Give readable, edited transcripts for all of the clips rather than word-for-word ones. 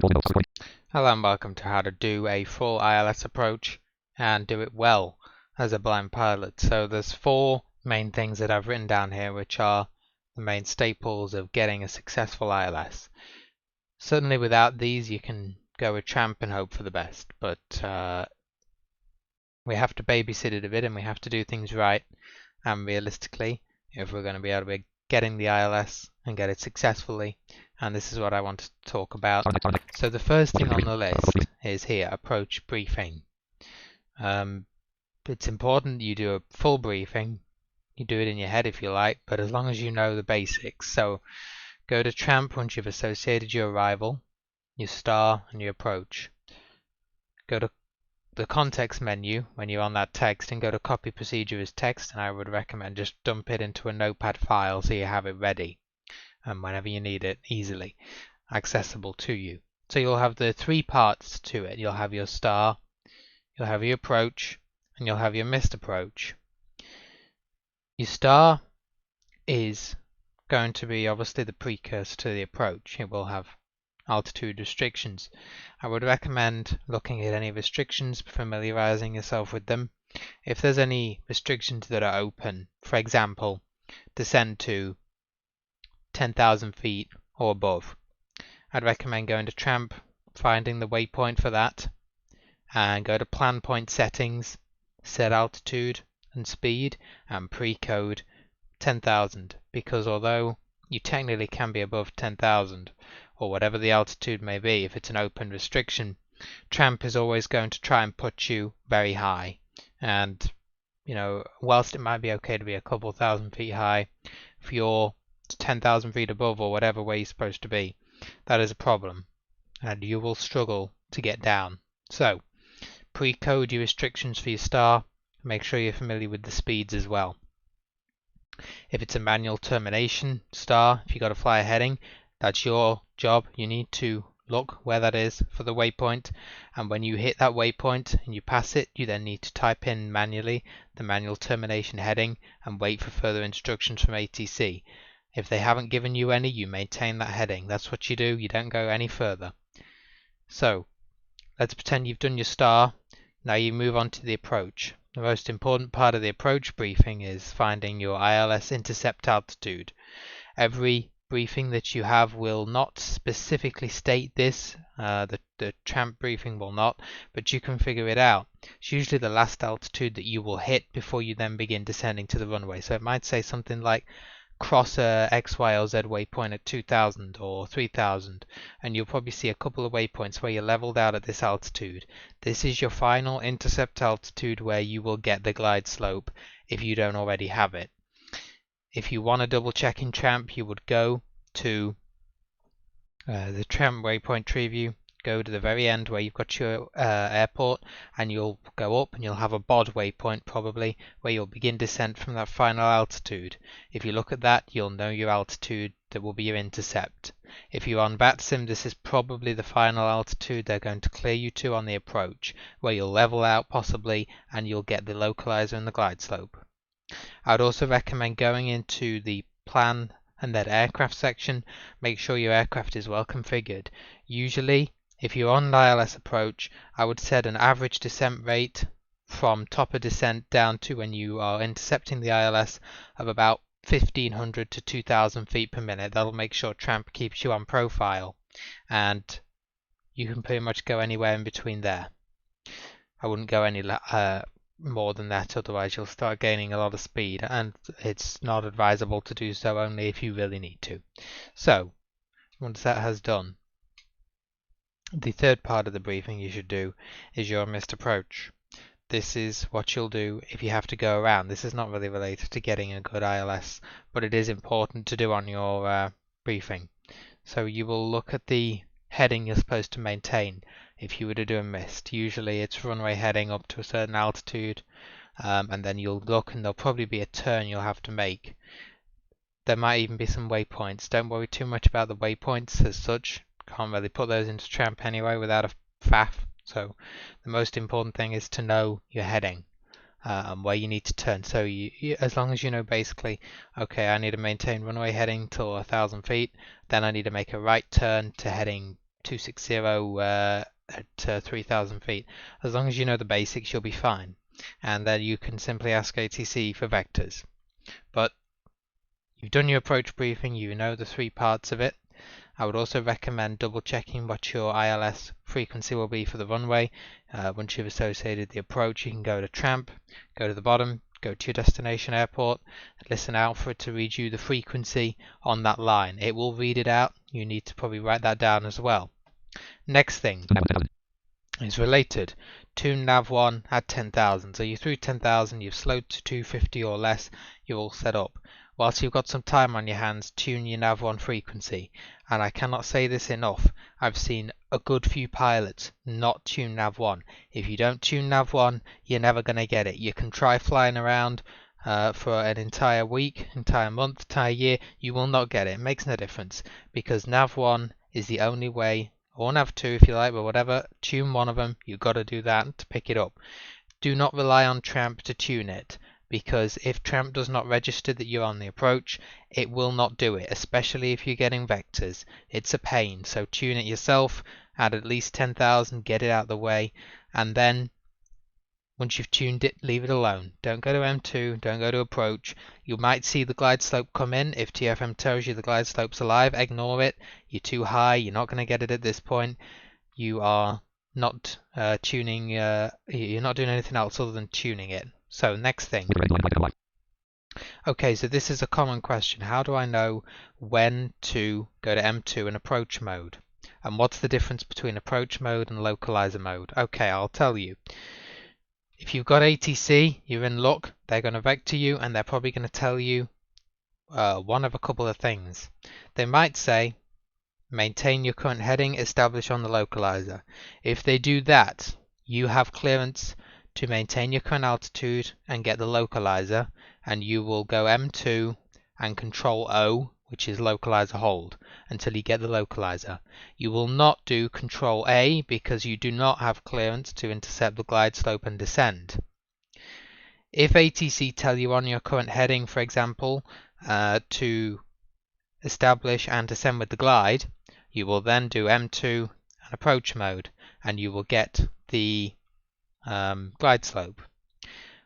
Hello and welcome to how to do a full ILS approach and do it well as a blind pilot. So there's four main things that I've written down here which are the main staples of getting a successful ILS. Certainly without these you can go with tramp and hope for the best, but we have to babysit it a bit and we have to do things right and realistically if we're going to be able to be getting the ILS and get it successfully, and this is what I want to talk about. So the first thing on the list is here, approach briefing. It's important you do a full briefing. You do it in your head if you like, but as long as you know the basics. So go to tramp once you've associated your arrival, your star and your approach. Go to the context menu when you're on that text and go to copy procedure as text, and I would recommend just dump it into a notepad file so you have it ready and whenever you need it easily accessible to you. So you'll have the three parts to it. You'll have your star, you'll have your approach, and you'll have your missed approach. Your star is going to be obviously the precursor to the approach. It will have altitude restrictions. I would recommend looking at any restrictions, familiarizing yourself with them. If there's any restrictions that are open, for example, descend to 10,000 feet or above, I'd recommend going to tramp, finding the waypoint for that, and go to plan point settings, set altitude and speed, and pre-code 10,000, because although you technically can be above 10,000 or whatever the altitude may be, if it's an open restriction, tramp is always going to try and put you very high. And whilst it might be okay to be a couple thousand feet high, if you're 10,000 feet above or whatever way you're supposed to be, that is a problem and you will struggle to get down. So pre-code your restrictions for your star, make sure you're familiar with the speeds as well. If it's a manual termination star, if you've got to fly a heading, that's your job. You need to look where that is for the waypoint, and when you hit that waypoint and you pass it, you then need to type in manually the manual termination heading and wait for further instructions from ATC. If they haven't given you any, you maintain that heading. That's what you do. You don't go any further. So let's pretend you've done your star. Now you move on to the approach. The most important part of the approach briefing is finding your ILS intercept altitude. Every briefing that you have will not specifically state this. The tramp briefing will not, but you can figure it out. It's usually the last altitude that you will hit before you then begin descending to the runway. So it might say something like cross a X, Y, or Z waypoint at 2,000 or 3,000, and you'll probably see a couple of waypoints where you're leveled out at this altitude. This is your final intercept altitude where you will get the glide slope if you don't already have it. If you want to double check in tramp, you would go to the tramp waypoint tree view, go to the very end where you've got your airport, and you'll go up and you'll have a bod waypoint probably where you'll begin descent from that final altitude. If you look at that, you'll know your altitude that will be your intercept. If you're on VATSIM, this is probably the final altitude they're going to clear you to on the approach, where you'll level out possibly and you'll get the localizer and the glide slope. I would also recommend going into the plan and then aircraft section. Make sure your aircraft is well configured. Usually if you're on ILS approach, I would set an average descent rate from top of descent down to when you are intercepting the ILS of about 1,500 to 2,000 feet per minute. That'll make sure tramp keeps you on profile, and you can pretty much go anywhere in between there. I wouldn't go any more than that, otherwise you'll start gaining a lot of speed, and it's not advisable to do so, only if you really need to. So once that has done, the third part of the briefing you should do is your missed approach. This is what you'll do if you have to go around. This is not really related to getting a good ILS, but it is important to do on your briefing. So you will look at the heading you're supposed to maintain if you were to do a missed. Usually it's runway heading up to a certain altitude, and then you'll look and there'll probably be a turn you'll have to make. There might even be some waypoints. Don't worry too much about the waypoints as such. Can't really put those into tramp anyway without a FAF. So the most important thing is to know your heading and where you need to turn. So as long as you know basically, okay, I need to maintain runway heading till 1,000 feet, then I need to make a right turn to heading 260 at 3000 feet. As long as you know the basics, you'll be fine. And then you can simply ask ATC for vectors. But you've done your approach briefing, you know the three parts of it. I would also recommend double checking what your ILS frequency will be for the runway. Once you've associated the approach, you can go to tramp, go to the bottom, go to your destination airport, listen out for it to read you the frequency on that line. It will read it out. You need to probably write that down as well. Next thing is related. Tune nav1 at 10,000. So you're through 10,000, you've slowed to 250 or less, you're all set up. Whilst you've got some time on your hands, tune your nav1 frequency. And I cannot say this enough, I've seen a good few pilots not tune nav1. If you don't tune nav1, you're never going to get it. You can try flying around for an entire week, entire month, entire year, you will not get it. It makes no difference, because nav1 is the only way, or nav2 if you like, but whatever, tune one of them, you've got to do that to pick it up. Do not rely on tramp to tune it, because if tramp does not register that you're on the approach, it will not do it, especially if you're getting vectors. It's a pain, so tune it yourself at least 10,000, get it out of the way, and then once you've tuned it, leave it alone. Don't go to M2, don't go to approach. You might see the glide slope come in. If TFM tells you the glide slope's alive, ignore it. You're too high, you're not going to get it at this point. You are not tuning, you're not doing anything else other than tuning it. So next thing. Okay, so this is a common question. How do I know when to go to M2 and approach mode? And what's the difference between approach mode and localizer mode? Okay, I'll tell you. If you've got ATC, you're in luck. They're going to vector you, and they're probably going to tell you one of a couple of things. They might say, maintain your current heading, establish on the localizer. If they do that, you have clearance to maintain your current altitude and get the localizer, and you will go M2 and control O, which is localizer hold, until you get the localizer. You will not do control A because you do not have clearance to intercept the glide slope and descend. If ATC tell you on your current heading, for example, to establish and descend with the glide, you will then do M2 and approach mode, and you will get the glide slope.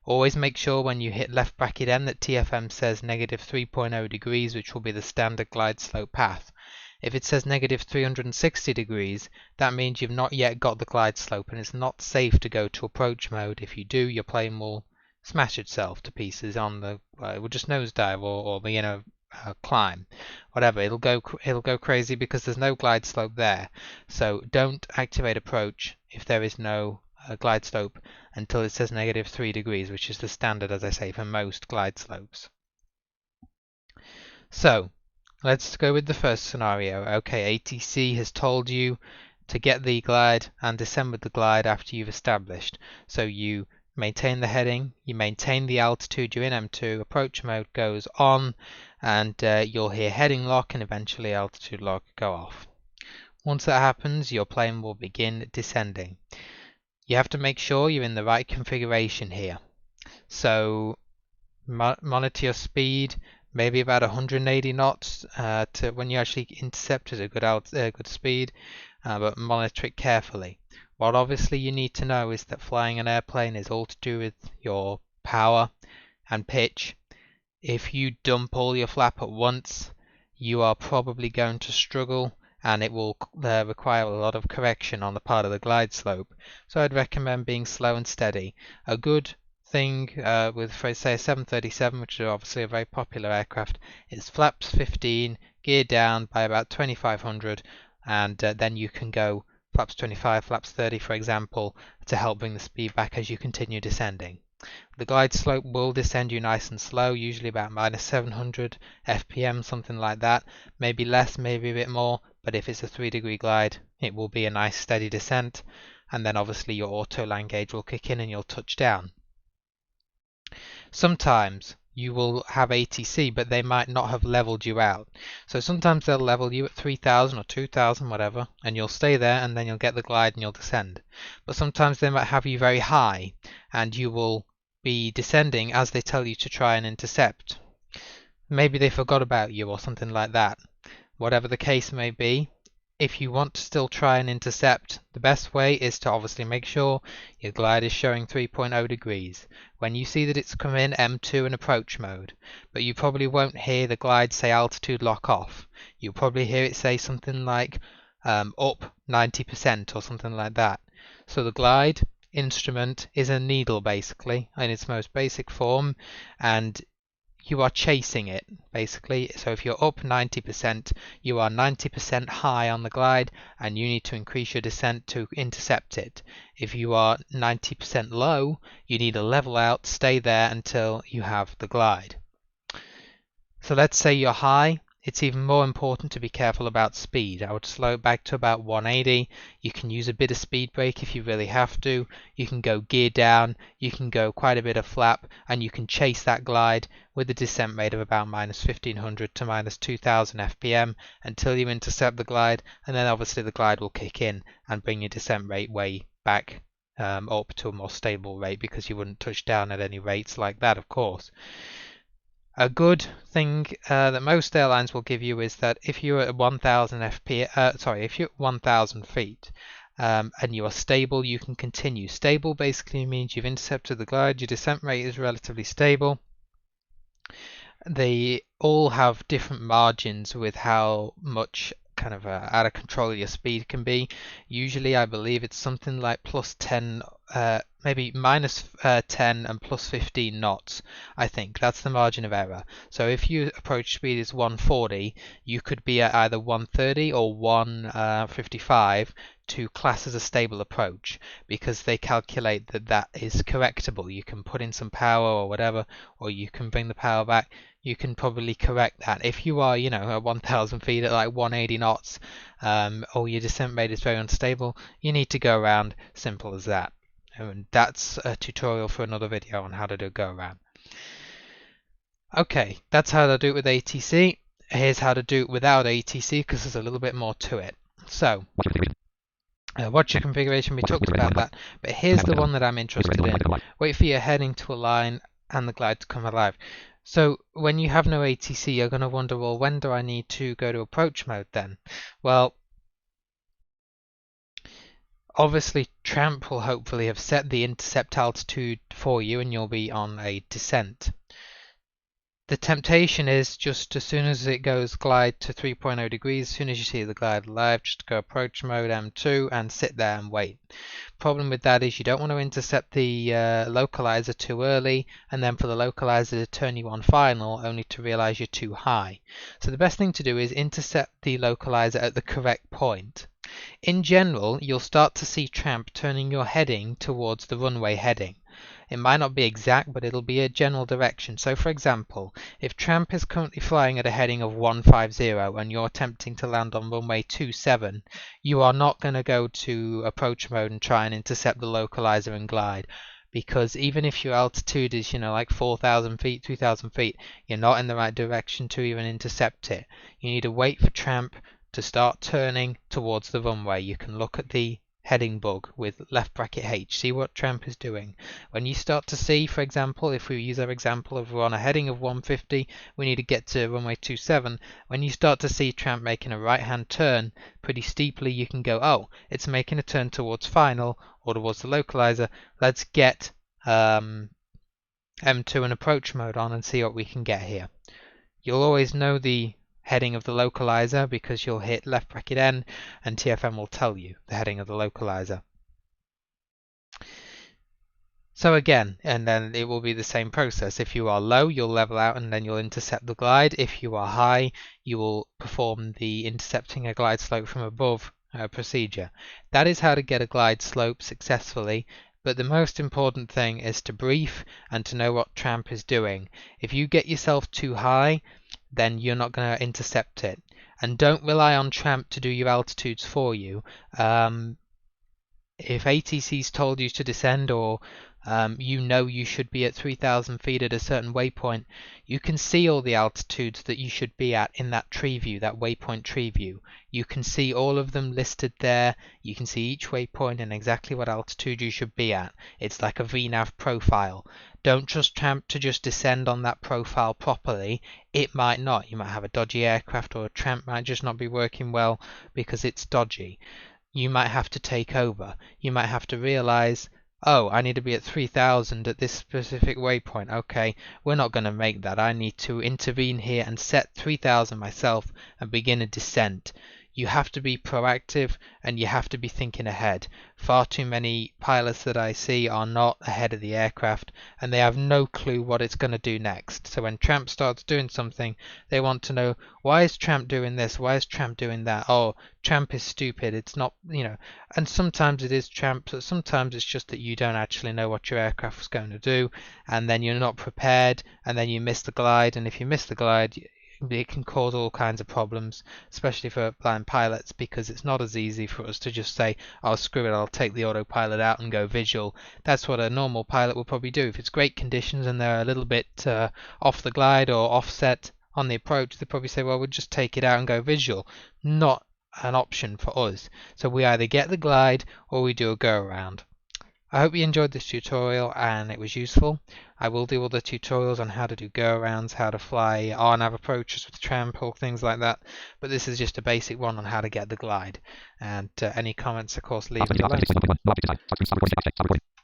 Always make sure when you hit left bracket M that TFM says negative 3.0 degrees, which will be the standard glide slope path. If it says negative 360 degrees, that means you've not yet got the glide slope, and it's not safe to go to approach mode. If you do, your plane will smash itself to pieces on the, it will just nosedive or begin a climb, whatever. It'll go crazy because there's no glide slope there. So don't activate approach if there is no glide slope until it says negative 3 degrees, which is the standard, as I say, for most glide slopes. So let's go with the first scenario. Okay, ATC has told you to get the glide and descend with the glide after you've established. So you maintain the heading, you maintain the altitude, you're in M2, approach mode goes on, and you'll hear heading lock and eventually altitude lock go off. Once that happens, your plane will begin descending. You have to make sure you're in the right configuration here. So monitor your speed, maybe about 180 knots to when you actually intercept is a good speed, but monitor it carefully. What obviously you need to know is that flying an airplane is all to do with your power and pitch. If you dump all your flap at once, you are probably going to struggle, and it will require a lot of correction on the part of the glide slope. So I'd recommend being slow and steady. A good thing with, say, a 737, which is obviously a very popular aircraft, is flaps 15, gear down by about 2500, and then you can go flaps 25, flaps 30, for example, to help bring the speed back as you continue descending. The glide slope will descend you nice and slow, usually about -700 FPM, something like that. Maybe less, maybe a bit more, but if it's a 3-degree glide, it will be a nice steady descent, and then obviously your auto land gauge will kick in and you'll touch down. Sometimes you will have ATC, but they might not have leveled you out. So sometimes they'll level you at 3000 or 2000, whatever, and you'll stay there, and then you'll get the glide and you'll descend. But sometimes they might have you very high, and you will be descending as they tell you to try and intercept. Maybe they forgot about you or something like that. Whatever the case may be, if you want to still try and intercept, the best way is to obviously make sure your glide is showing 3.0 degrees. When you see that it's come in M2 and approach mode, but you probably won't hear the glide say altitude lock off. You'll probably hear it say something like up 90% or something like that. So the glide instrument is a needle basically in its most basic form, and you are chasing it basically. So if you're up 90%, you are 90% high on the glide and you need to increase your descent to intercept it. If you are 90% low, you need to level out, stay there until you have the glide. So let's say you're high. It's even more important to be careful about speed. I would slow it back to about 180. You can use a bit of speed brake if you really have to. You can go gear down. You can go quite a bit of flap, and you can chase that glide with a descent rate of about minus 1500 to minus 2000 FPM until you intercept the glide, and then obviously the glide will kick in and bring your descent rate way back up to a more stable rate, because you wouldn't touch down at any rates like that, of course. A good thing that most airlines will give you is that if you're at 1000 if you're at 1000 feet and you are stable, you can continue. Stable basically means you've intercepted the glide, your descent rate is relatively stable. They all have different margins with how much kind of out of control your speed can be. Usually I believe it's something like plus 10, maybe minus 10 and plus 15 knots. I think that's the margin of error. So if your approach speed is 140, you could be at either 130 or 155 to class as a stable approach, because they calculate that that is correctable. You can put in some power or whatever, or you can bring the power back. You can probably correct that. If you are, at 1000 feet at like 180 knots, or your descent rate is very unstable, you need to go around. Simple as that. And that's a tutorial for another video on how to do go around. Okay, that's how to do it with ATC. Here's how to do it without ATC, because there's a little bit more to it. So, watch your configuration, we talked about that, but here's the one that I'm interested in. Wait for your heading to align and the glide to come alive. So when you have no ATC, you're going to wonder, well, when do I need to go to approach mode then? Well, obviously Tramp will hopefully have set the intercept altitude for you and you'll be on a descent. The temptation is just as soon as it goes glide to 3.0 degrees, as soon as you see the glide alive, just go approach mode M2 and sit there and wait. Problem with that is you don't want to intercept the localizer too early and then for the localizer to turn you on final only to realize you're too high. So the best thing to do is intercept the localizer at the correct point. In general, you'll start to see Tramp turning your heading towards the runway heading. It might not be exact, but it'll be a general direction. So for example, if Tramp is currently flying at a heading of 150 and you're attempting to land on runway 27, you are not going to go to approach mode and try and intercept the localizer and glide, because even if your altitude is, like 4,000 feet, 2,000 feet, you're not in the right direction to even intercept it. You need to wait for Tramp to start turning towards the runway. You can look at the heading bug with left bracket H, see what Tramp is doing. When you start to see, for example, if we use our example of we're on a heading of 150, we need to get to runway 27. When you start to see Tramp making a right hand turn pretty steeply, you can go, oh, it's making a turn towards final or towards the localizer. Let's get M2 and approach mode on and see what we can get here. You'll always know the heading of the localizer because you'll hit left bracket N and TFM will tell you the heading of the localizer. So again, and then it will be the same process. If you are low, you'll level out and then you'll intercept the glide. If you are high, you will perform the intercepting a glide slope from above procedure. That is how to get a glide slope successfully. But the most important thing is to brief and to know what Tramp is doing. If you get yourself too high, then you're not going to intercept it. And don't rely on Tramp to do your altitudes for you. If ATC's told you to descend, or you know you should be at 3,000 feet at a certain waypoint, you can see all the altitudes that you should be at in that tree view, that waypoint tree view. You can see all of them listed there. You can see each waypoint and exactly what altitude you should be at. It's like a VNAV profile. Don't just tramp to just descend on that profile properly. It might not. You might have a dodgy aircraft, or a tramp might just not be working well because it's dodgy. You might have to take over. You might have to realize, oh, I need to be at 3,000 at this specific waypoint. Okay, we're not going to make that. I need to intervene here and set 3,000 myself and begin a descent. You have to be proactive and you have to be thinking ahead. Far too many pilots that I see are not ahead of the aircraft, and they have no clue what it's going to do next. So when Tramp starts doing something, they want to know, why is Tramp doing this? Why is Tramp doing that? Oh, Tramp is stupid. It's not, and sometimes it is Tramp, but sometimes it's just that you don't actually know what your aircraft is going to do, and then you're not prepared, and then you miss the glide, and if you miss the glide, it can cause all kinds of problems, especially for blind pilots, because it's not as easy for us to just say, oh, screw it, I'll take the autopilot out and go visual. That's what a normal pilot will probably do. If it's great conditions and they're a little bit off the glide or offset on the approach, they probably say, well, we'll just take it out and go visual. Not an option for us. So we either get the glide or we do a go around. I hope you enjoyed this tutorial and it was useful. I will do other tutorials on how to do go-arounds, how to fly RNAV approaches with tramp, or things like that, but this is just a basic one on how to get the glide. And any comments, of course, leave below.